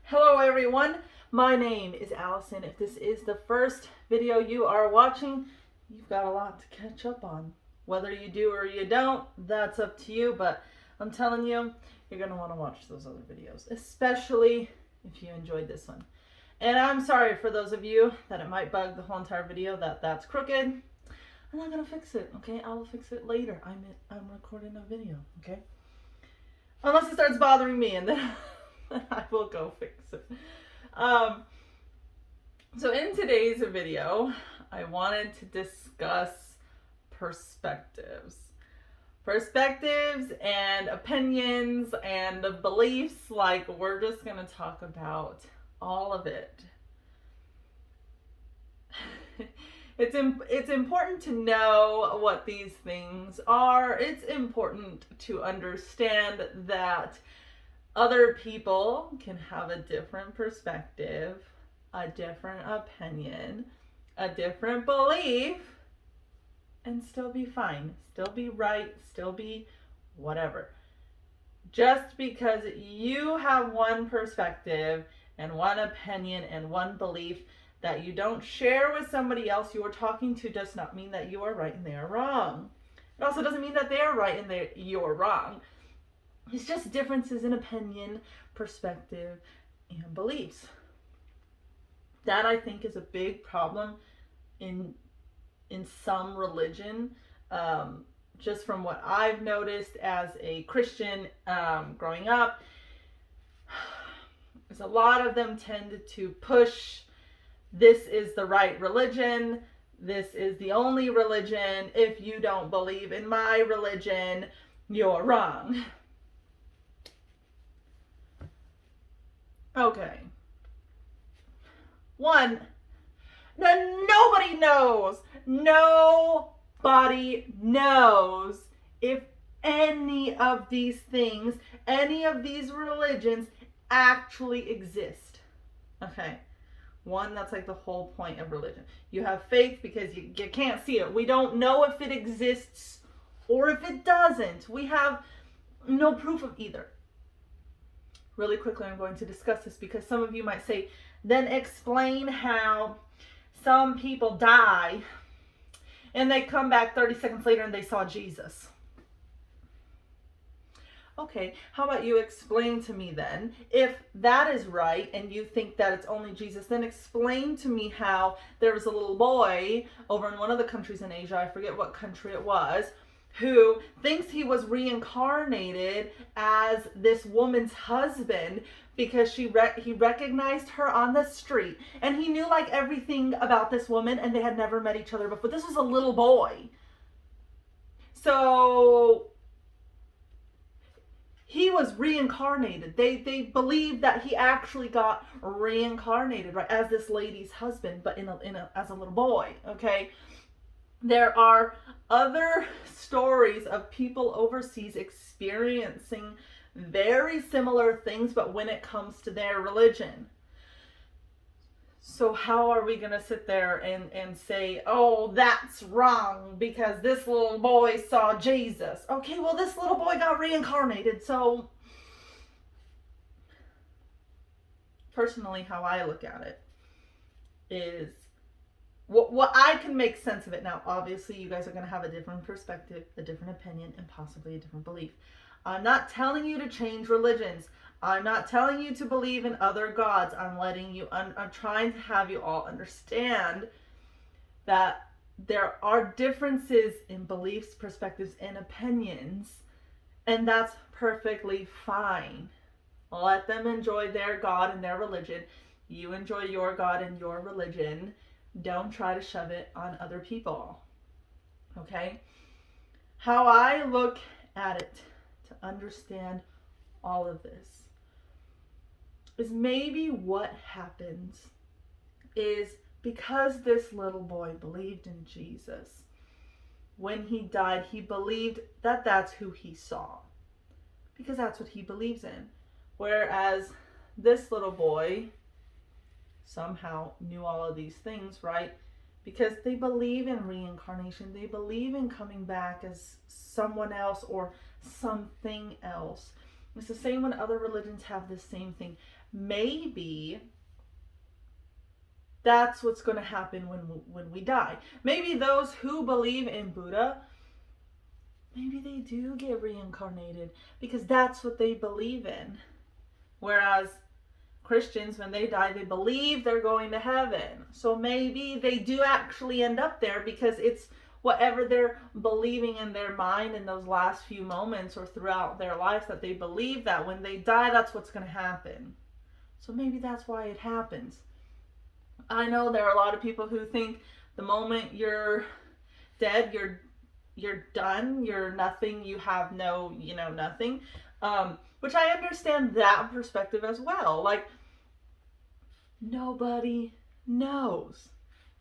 Hello everyone, my name is Allison. If this is the first video you are watching, you've got a lot to catch up on. Whether you do or you don't, that's up to you, but I'm telling you, you're going to want to watch those other videos, especially if you enjoyed this one. And I'm sorry for those of you that it might bug the whole entire video that's crooked. I'm not going to fix it, okay? I will fix it later. I'm recording a video, okay? Unless it starts bothering me, and then I will go fix it. So in today's video, I wanted to discuss perspectives. Perspectives and opinions and beliefs, like we're just going to talk about all of it. It's important to know what these things are. It's important to understand that other people can have a different perspective, a different opinion, a different belief, and still be fine, still be right, still be whatever. Just because you have one perspective and one opinion and one belief that you don't share with somebody else you are talking to does not mean that you are right and they are wrong. It also doesn't mean that they are right and you're wrong. It's just differences in opinion, perspective, and beliefs. That, I think, is a big problem in some religion. Just from what I've noticed as a Christian growing up, is a lot of them tend to push, this is the right religion, this is the only religion, if you don't believe in my religion, you're wrong. Okay. One, nobody knows. Nobody knows if any of these things, any of these religions actually exist. Okay. One, that's like the whole point of religion. You have faith because you can't see it. We don't know if it exists or if it doesn't. We have no proof of either. Really quickly, I'm going to discuss this because some of you might say, then explain how some people die and they come back 30 seconds later and they saw Jesus. Okay, how about you explain to me then, if that is right and you think that it's only Jesus, then explain to me how there was a little boy over in one of the countries in Asia, I forget what country it was, who thinks he was reincarnated as this woman's husband because he recognized her on the street. And he knew like everything about this woman and they had never met each other before. This was a little boy. So he was reincarnated. They believed that he actually got reincarnated, right, as this lady's husband, but as a little boy, okay? There are other stories of people overseas experiencing very similar things, but when it comes to their religion. So how are we going to sit there and say, oh, that's wrong because this little boy saw Jesus? Okay, well, this little boy got reincarnated. So personally, how I look at it is, what I can make sense of it. Now, obviously, you guys are going to have a different perspective, a different opinion, and possibly a different belief. I'm not telling you to change religions. I'm not telling you to believe in other gods. I'm trying to have you all understand that there are differences in beliefs, perspectives, and opinions, and that's perfectly fine. Let them enjoy their God and their religion. You enjoy your God and your religion. Don't try to shove it on other people. Okay? How I look at it to understand all of this is maybe what happens is because this little boy believed in Jesus. When he died, he believed that that's who he saw. Because that's what he believes in. Whereas this little boy somehow knew all of these things, right? Because they believe in reincarnation. They believe in coming back as someone else or something else. It's the same when other religions have this same thing. Maybe that's what's going to happen when we die. Maybe those who believe in Buddha, maybe they do get reincarnated because that's what they believe in. Whereas Christians, when they die, they believe they're going to heaven. So maybe they do actually end up there because it's whatever they're believing in their mind in those last few moments or throughout their life, that they believe that when they die, that's what's going to happen. So maybe that's why it happens. I know there are a lot of people who think the moment you're dead, you're done, you're nothing, you have no, nothing. Which I understand that perspective as well. Like, nobody knows.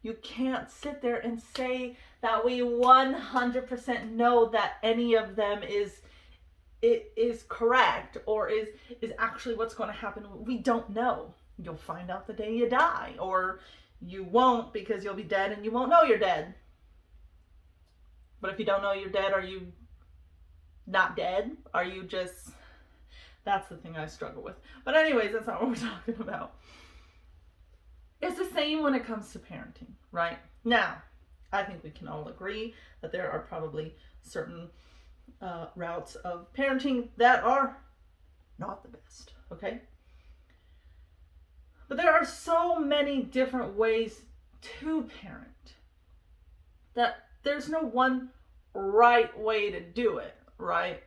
You can't sit there and say that we 100% know that any of them is correct or is actually what's going to happen. We don't know. You'll find out the day you die, or you won't because you'll be dead and you won't know you're dead. But if you don't know you're dead, are you not dead? Are you just... That's the thing I struggle with. But anyways, that's not what we're talking about. It's the same when it comes to parenting, right? Now, I think we can all agree that there are probably certain routes of parenting that are not the best, okay? But there are so many different ways to parent that there's no one right way to do it, right?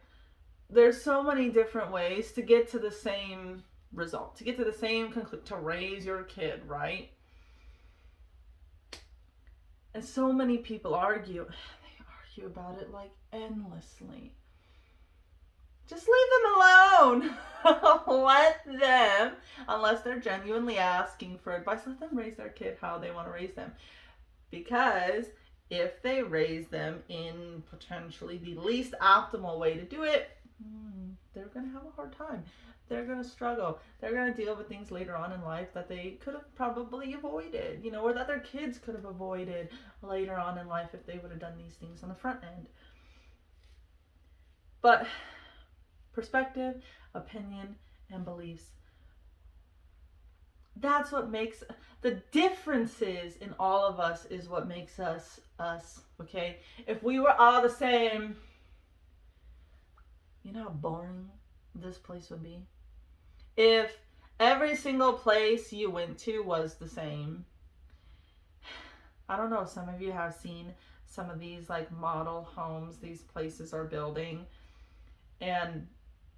There's so many different ways to get to the same result, to get to the same conclusion, to raise your kid, right? And so many people argue. They argue about it like endlessly. Just leave them alone. Let them, unless they're genuinely asking for advice, let them raise their kid how they want to raise them. Because if they raise them in potentially the least optimal way to do it, they're going to have a hard time. They're going to struggle. They're going to deal with things later on in life that they could have probably avoided, or that their kids could have avoided later on in life if they would have done these things on the front end. But perspective, opinion, and beliefs, that's what makes the differences in all of us is what makes us us, okay? If we were all the same, you know how boring this place would be? If every single place you went to was the same. I don't know, some of you have seen some of these like model homes these places are building, and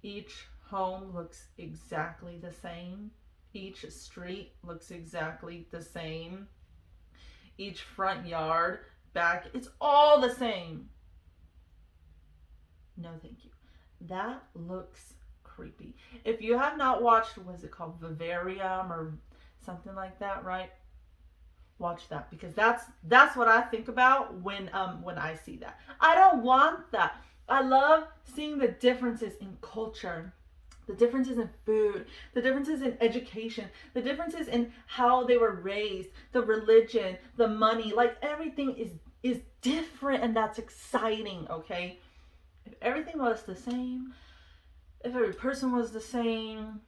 each home looks exactly the same. Each street looks exactly the same. Each front yard, back, it's all the same. No, thank you. That looks creepy. If you have not watched, what is it called, Vivarium or something like that, right? Watch that, because that's what I think about when I see that. I don't want that. I love seeing the differences in culture, the differences in food, the differences in education, the differences in how they were raised, the religion, the money, like everything is different, and that's exciting, okay? If everything was the same, if every person was the same,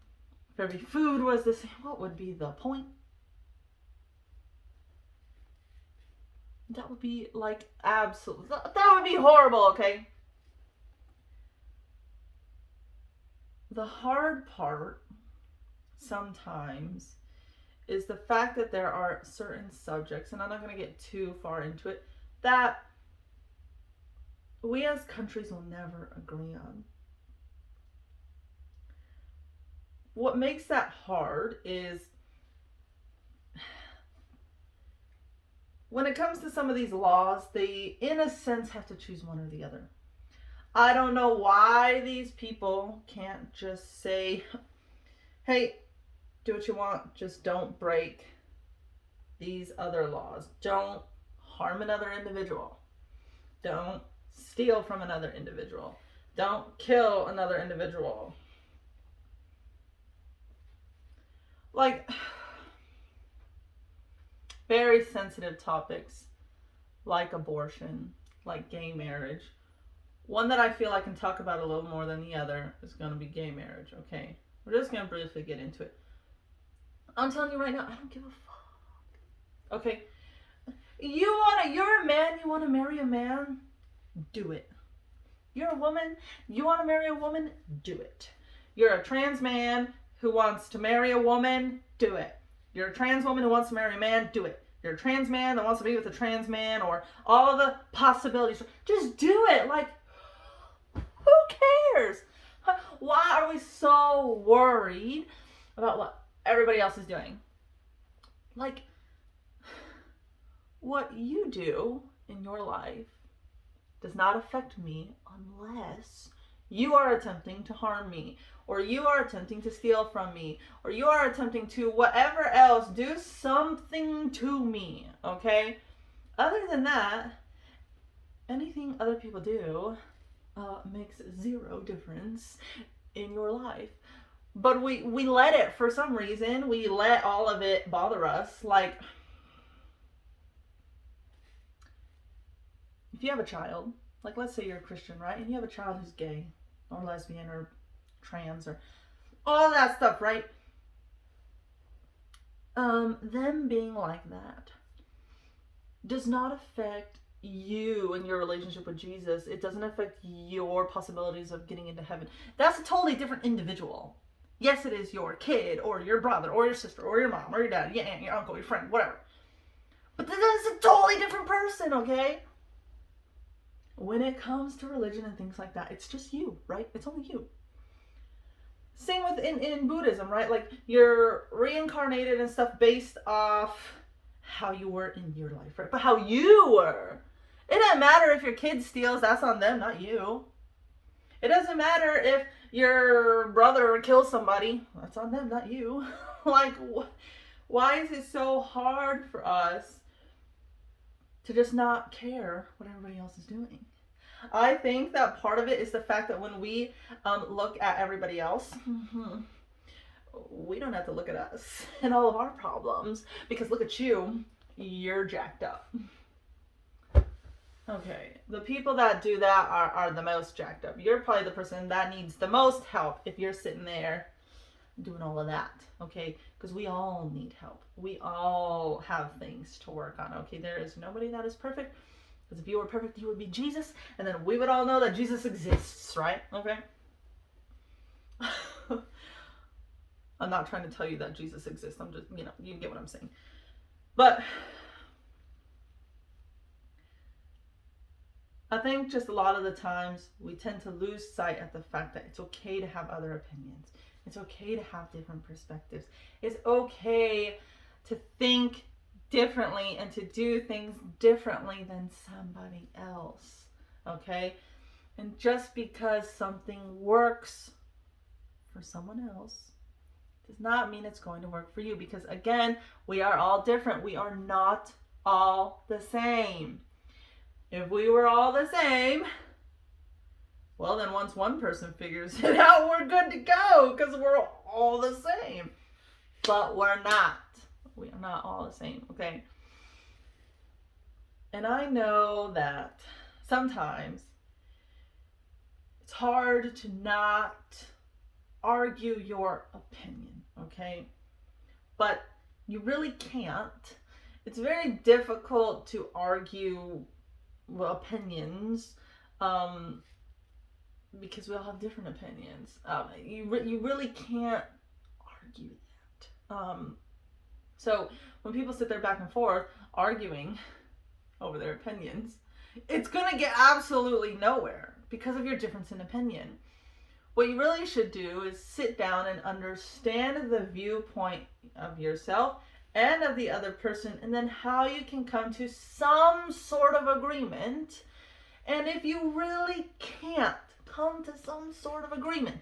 if every food was the same, what would be the point? That would be like absolute, that would be horrible, okay? The hard part sometimes is the fact that there are certain subjects, and I'm not going to get too far into it, that we as countries will never agree on. What makes that hard is when it comes to some of these laws, they, in a sense, have to choose one or the other. I don't know why these people can't just say, hey, do what you want, just don't break these other laws. Don't harm another individual. Don't steal from another individual. Don't kill another individual. Like, very sensitive topics like abortion, like gay marriage. One that I feel I can talk about a little more than the other is going to be gay marriage, okay? We're just going to briefly get into it. I'm telling you right now, I don't give a fuck. Okay? You're a man, you want to marry a man? Do it. You're a woman, you want to marry a woman? Do it. You're a trans man who wants to marry a woman? Do it. You're a trans woman who wants to marry a man? Do it. You're a trans man that wants to be with a trans man, or all the possibilities. Just do it. Like, who cares? Why are we so worried about what everybody else is doing? Like, what you do in your life does not affect me unless you are attempting to harm me, or you are attempting to steal from me, or you are attempting to whatever else, do something to me, okay? Other than that, anything other people do makes zero difference in your life. But we let it, for some reason, we let all of it bother us. Like, if you have a child, like let's say you're a Christian, right? And you have a child who's gay or lesbian or trans or all that stuff, right? Them being like that does not affect you and your relationship with Jesus. It doesn't affect your possibilities of getting into heaven. That's a totally different individual. Yes, it is your kid or your brother or your sister or your mom or your dad, your aunt, your uncle, your friend, whatever. But that is a totally different person, okay? When it comes to religion and things like that, it's just you, right? It's only you. Same with in Buddhism, right? Like, you're reincarnated and stuff based off how you were in your life, right? But how you were. It doesn't matter if your kid steals, that's on them, not you. It doesn't matter if your brother kills somebody, that's on them, not you. Like, why is it so hard for us to just not care what everybody else is doing? I think that part of it is the fact that when we look at everybody else, we don't have to look at us and all of our problems, because look at you, you're jacked up. Okay, the people that do that are the most jacked up. You're probably the person that needs the most help if you're sitting there doing all of that, okay? Because we all need help. We all have things to work on, okay? There is nobody that is perfect. Because if you were perfect, you would be Jesus, and then we would all know that Jesus exists, right? Okay? I'm not trying to tell you that Jesus exists. I'm just, you get what I'm saying. But I think just a lot of the times we tend to lose sight at the fact that it's okay to have other opinions. It's okay to have different perspectives. It's okay to think differently and to do things differently than somebody else, okay? And just because something works for someone else does not mean it's going to work for you, because again, we are all different. We are not all the same. If we were all the same, well, then once one person figures it out, we're good to go, because we're all the same. But we're not. We are not all the same, okay? And I know that sometimes it's hard to not argue your opinion, okay? But you really can't. It's very difficult to argue opinions because we all have different opinions. You really can't argue that. So when people sit there back and forth arguing over their opinions, it's gonna get absolutely nowhere because of your difference in opinion. What you really should do is sit down and understand the viewpoint of yourself and of the other person, and then how you can come to some sort of agreement. And if you really can't come to some sort of agreement,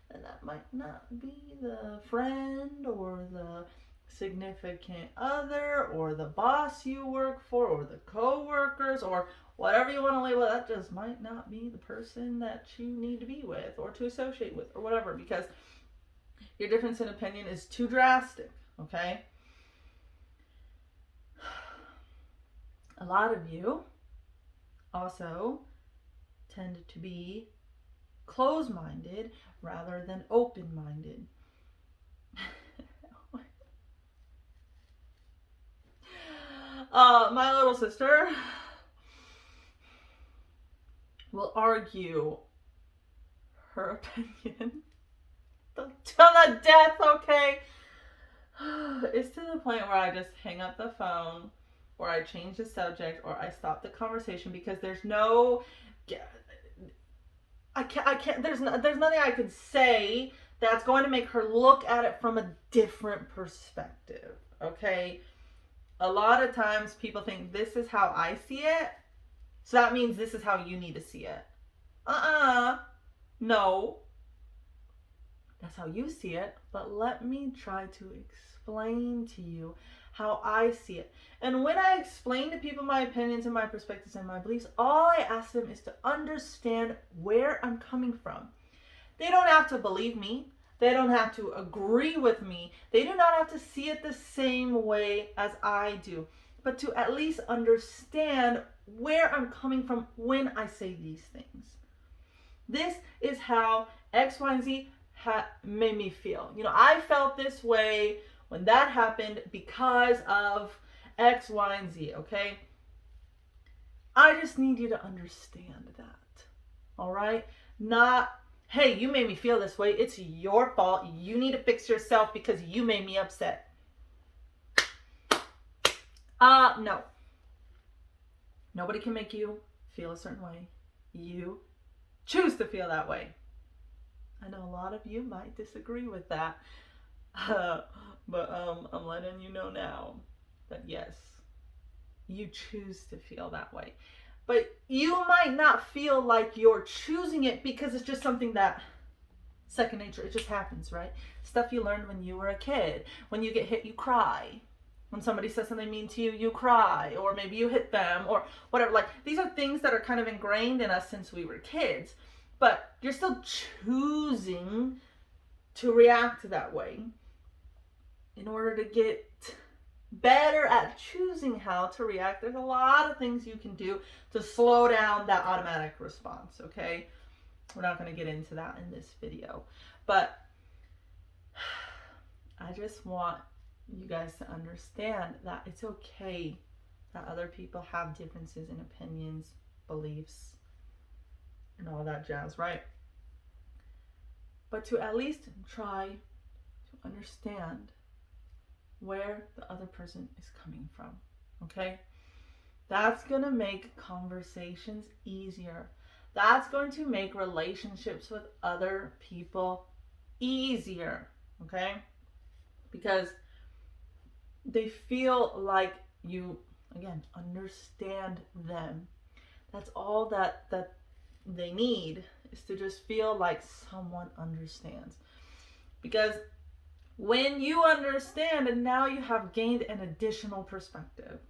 then that might not be the friend or the significant other or the boss you work for or the co-workers or whatever you want to label. That just might not be the person that you need to be with or to associate with or whatever, because your difference in opinion is too drastic, okay? A lot of you also tend to be closed-minded rather than open-minded. My little sister will argue her opinion to the death, okay? It's to the point where I just hang up the phone, or I change the subject, or I stop the conversation, because there's no, I can't, there's nothing I could say that's going to make her look at it from a different perspective, okay? A lot of times people think this is how I see it, so that means this is how you need to see it. No. That's how you see it, but let me try to explain to you how I see it. And when I explain to people my opinions and my perspectives and my beliefs, all I ask them is to understand where I'm coming from. They don't have to believe me. They don't have to agree with me. They do not have to see it the same way as I do, but to at least understand where I'm coming from when I say these things. This is how X, Y, and Z made me feel. I felt this way when that happened because of X, Y, and Z, okay? I just need you to understand that, all right? Not, hey, you made me feel this way. It's your fault. You need to fix yourself because you made me upset. No. Nobody can make you feel a certain way. You choose to feel that way. I know a lot of you might disagree with that, but I'm letting you know now that yes, you choose to feel that way. But you might not feel like you're choosing it because it's just something that second nature, it just happens, right? Stuff you learned when you were a kid. When you get hit, you cry. When somebody says something mean to you, you cry, or maybe you hit them, or whatever. Like, these are things that are kind of ingrained in us since we were kids. But you're still choosing to react that way in order to get better at choosing how to react. There's a lot of things you can do to slow down that automatic response, okay? We're not going to get into that in this video. But I just want you guys to understand that it's okay that other people have differences in opinions, beliefs, and all that jazz, right? But to at least try to understand where the other person is coming from, okay? That's going to make conversations easier. That's going to make relationships with other people easier, okay? Because they feel like you, again, understand them. That's all that they need, is to just feel like someone understands. Because when you understand, and now you have gained an additional perspective.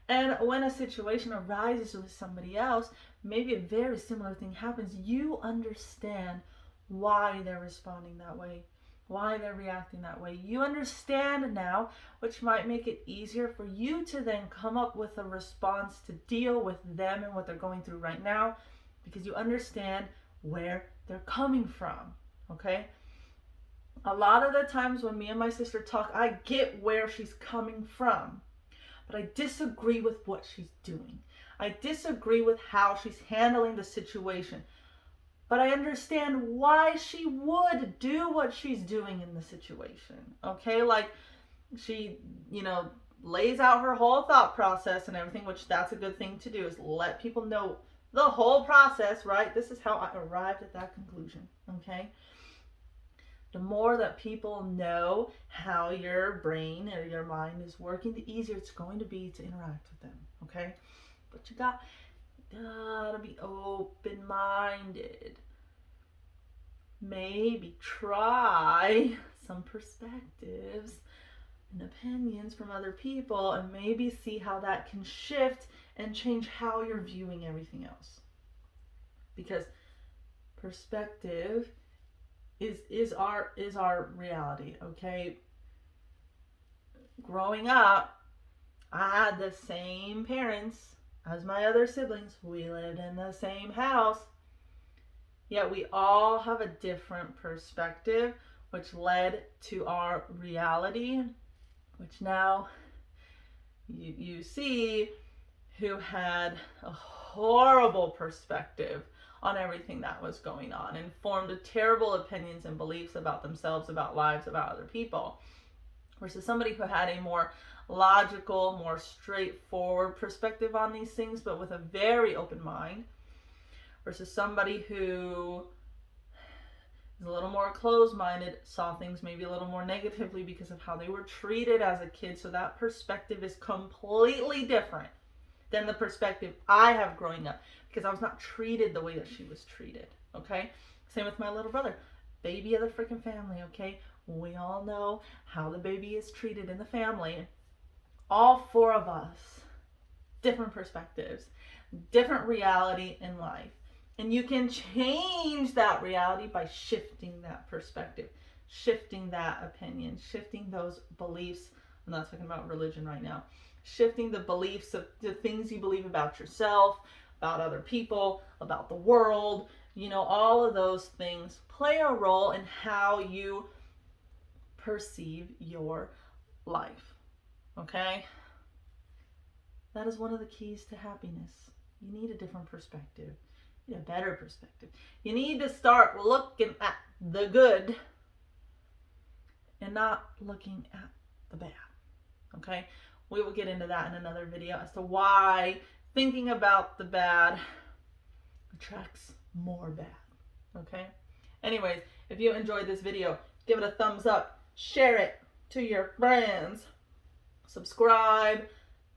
And when a situation arises with somebody else, maybe a very similar thing happens, you understand why they're responding that way, why they're reacting that way. You understand now, which might make it easier for you to then come up with a response to deal with them and what they're going through right now, because you understand where they're coming from, okay? A lot of the times when me and my sister talk, I get where she's coming from, but I disagree with what she's doing. I disagree with how she's handling the situation, but I understand why she would do what she's doing in the situation, okay? Like, she, lays out her whole thought process and everything, which that's a good thing to do, is let people know the whole process, right? This is how I arrived at that conclusion, okay? The more that people know how your brain or your mind is working, the easier it's going to be to interact with them, okay? But you gotta be open-minded. Maybe try some perspectives and opinions from other people, and maybe see how that can shift and change how you're viewing everything else. Because perspective is our reality, okay? Growing up, I had the same parents as my other siblings. We lived in the same house. Yet we all have a different perspective, which led to our reality, which now you see who had a horrible perspective on everything that was going on and formed terrible opinions and beliefs about themselves, about lives, about other people, versus somebody who had a more logical, more straightforward perspective on these things, but with a very open mind, versus somebody who is a little more closed-minded, saw things maybe a little more negatively because of how they were treated as a kid. So that perspective is completely different than the perspective I have growing up, because I was not treated the way that she was treated, okay? Same with my little brother. Baby of the freaking family, okay? We all know how the baby is treated in the family. All four of us, different perspectives, different reality in life. And you can change that reality by shifting that perspective, shifting that opinion, shifting those beliefs. I'm not talking about religion right now. Shifting the beliefs of the things you believe about yourself, about other people, about the world. You know, all of those things play a role in how you perceive your life. Okay? That is one of the keys to happiness. You need a different perspective. You need a better perspective. You need to start looking at the good and not looking at the bad. Okay? We will get into that in another video as to why thinking about the bad attracts more bad. Okay? Anyways, if you enjoyed this video, give it a thumbs up, share it to your friends, subscribe,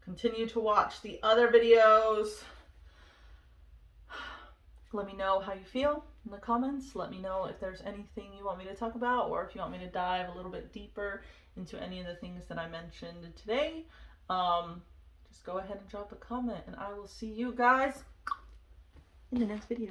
continue to watch the other videos. Let me know how you feel in the comments. Let me know if there's anything you want me to talk about, or if you want me to dive a little bit deeper into any of the things that I mentioned today. Just go ahead and drop a comment, and I will see you guys in the next video.